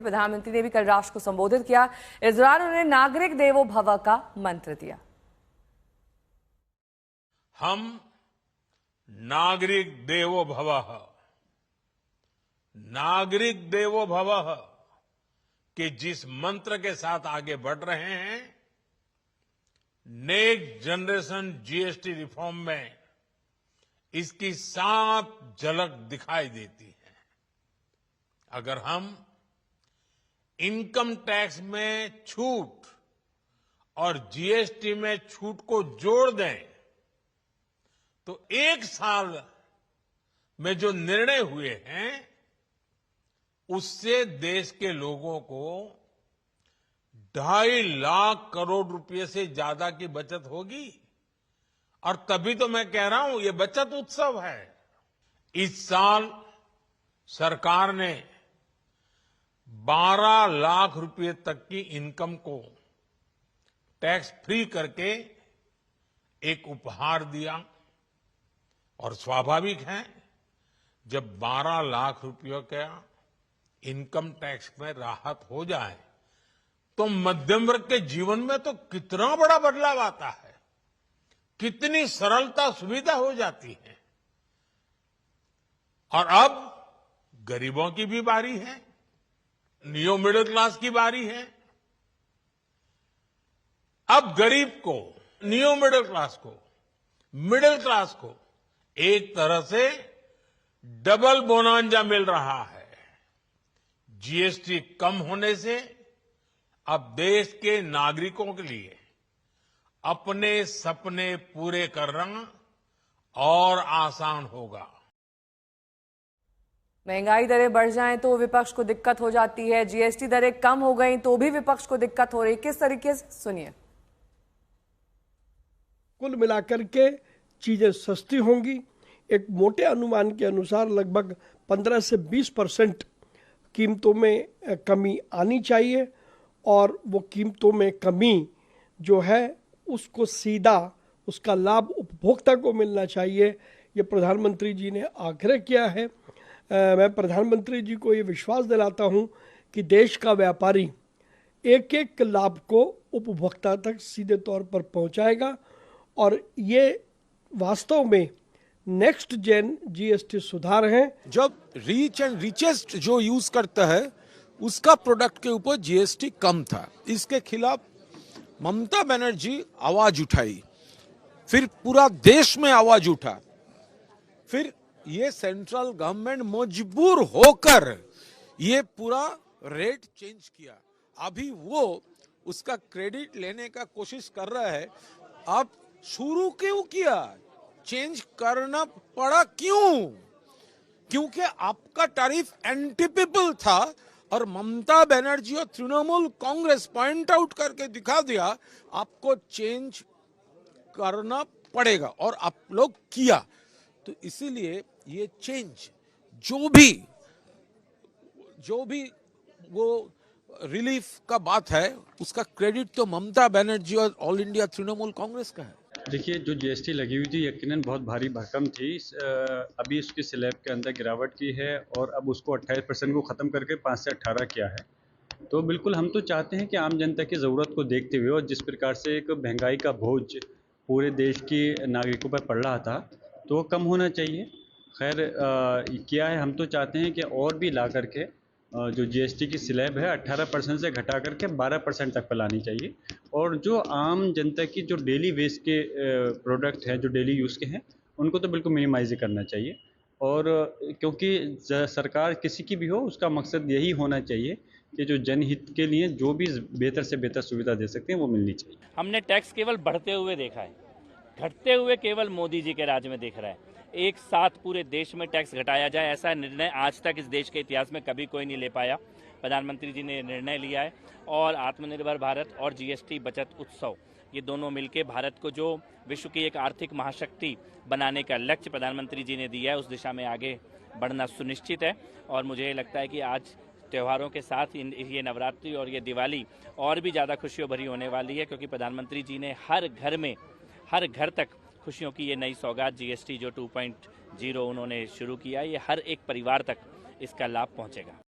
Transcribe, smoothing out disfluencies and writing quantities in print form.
प्रधानमंत्री ने भी कल राष्ट्र को संबोधित किया। इस दौरान उन्होंने नागरिक देवो भव का मंत्र दिया। हम नागरिक देवो भवः, नागरिक देवो भवः के जिस मंत्र के साथ आगे बढ़ रहे हैं, नेक्स्ट जनरेशन जीएसटी रिफॉर्म में इसकी साफ झलक दिखाई देती है। अगर हम इनकम टैक्स में छूट और जीएसटी में छूट को जोड़ दें तो एक साल में जो निर्णय हुए हैं उससे देश के लोगों को 2.5 लाख करोड़ रुपए से ज्यादा की बचत होगी। और तभी तो मैं कह रहा हूं ये बचत उत्सव है। इस साल सरकार ने 12 लाख रुपए तक की इनकम को टैक्स फ्री करके एक उपहार दिया। और स्वाभाविक है, जब 12 लाख रुपयों का इनकम टैक्स में राहत हो जाए तो मध्यम वर्ग के जीवन में तो कितना बड़ा बदलाव आता है, कितनी सरलता सुविधा हो जाती है। और अब गरीबों की भी बारी है, न्यू मिडिल क्लास की बारी है। अब गरीब को, न्यू मिडिल क्लास को एक तरह से डबल बोनांजा मिल रहा है। जीएसटी कम होने से अब देश के नागरिकों के लिए अपने सपने पूरे करना और आसान होगा। महंगाई दरें बढ़ जाएं तो विपक्ष को दिक्कत हो जाती है, जीएसटी दरें कम हो गई तो भी विपक्ष को दिक्कत हो रही। किस तरीके से, सुनिए। कुल मिलाकर के चीजें सस्ती होंगी। एक मोटे अनुमान के अनुसार लगभग 15 से 20% कीमतों में कमी आनी चाहिए। और वो कीमतों में कमी जो है उसको सीधा उसका लाभ उपभोक्ता को मिलना चाहिए। ये प्रधानमंत्री जी ने आग्रह किया है। मैं प्रधानमंत्री जी को ये विश्वास दिलाता हूँ कि देश का व्यापारी एक एक लाभ को उपभोक्ता तक सीधे तौर पर पहुँचाएगा। और ये वास्तव में नेक्स्ट जेन जीएसटी सुधार हैं। जब रीच एंड रिचेस्ट जो यूज करता है उसका प्रोडक्ट के ऊपर जीएसटी कम था, इसके खिलाफ ममता बनर्जी आवाज उठाई, फिर पूरा देश में आवाज उठा, फिर ये सेंट्रल गवर्नमेंट मजबूर होकर ये पूरा रेट चेंज किया। अभी वो उसका क्रेडिट लेने का कोशिश कर रहा है। अब शुरू क्यों किया, चेंज करना पड़ा क्यों? क्योंकि आपका टैरिफ एंटी पीपल था और ममता बनर्जी और तृणमूल कांग्रेस पॉइंट आउट करके दिखा दिया आपको चेंज करना पड़ेगा, और आप लोग किया। तो इसीलिए ये चेंज जो भी वो रिलीफ का बात है उसका क्रेडिट तो ममता बनर्जी और ऑल इंडिया तृणमूल कांग्रेस का है। देखिए, जो जीएसटी लगी हुई थी यकीनन बहुत भारी भरकम थी। अभी उसकी स्लैब के अंदर गिरावट की है और अब उसको 28% को ख़त्म करके 5 से 18 किया है। तो बिल्कुल हम तो चाहते हैं कि आम जनता की ज़रूरत को देखते हुए और जिस प्रकार से एक महंगाई का बोझ पूरे देश के नागरिकों पर पड़ रहा था तो वो कम होना चाहिए। खैर क्या है, हम तो चाहते हैं कि और भी ला करके जो जीएसटी की स्लैब है 18% से घटा करके 12% तक पर लानी चाहिए। और जो आम जनता की जो डेली वेस्ट के प्रोडक्ट हैं, जो डेली यूज़ के हैं, उनको तो बिल्कुल मिनिमाइज करना चाहिए। और क्योंकि सरकार किसी की भी हो, उसका मकसद यही होना चाहिए कि जो जनहित के लिए जो भी बेहतर से बेहतर सुविधा दे सकते हैं वो मिलनी चाहिए। हमने टैक्स केवल बढ़ते हुए देखा है, घटते हुए केवल मोदी जी के राज में दिख रहा है। एक साथ पूरे देश में टैक्स घटाया जाए, ऐसा निर्णय आज तक इस देश के इतिहास में कभी कोई नहीं ले पाया। प्रधानमंत्री जी ने निर्णय लिया है और आत्मनिर्भर भारत और जीएसटी बचत उत्सव, ये दोनों मिलकर भारत को जो विश्व की एक आर्थिक महाशक्ति बनाने का लक्ष्य प्रधानमंत्री जी ने दिया है, उस दिशा में आगे बढ़ना सुनिश्चित है। और मुझे लगता है कि आज त्योहारों के साथ ये नवरात्रि और ये दिवाली और भी ज़्यादा खुशियों भरी होने वाली है, क्योंकि प्रधानमंत्री जी ने हर घर तक खुशियों की ये नई सौगात जीएसटी जो 2.0 उन्होंने शुरू किया, ये हर एक परिवार तक इसका लाभ पहुंचेगा।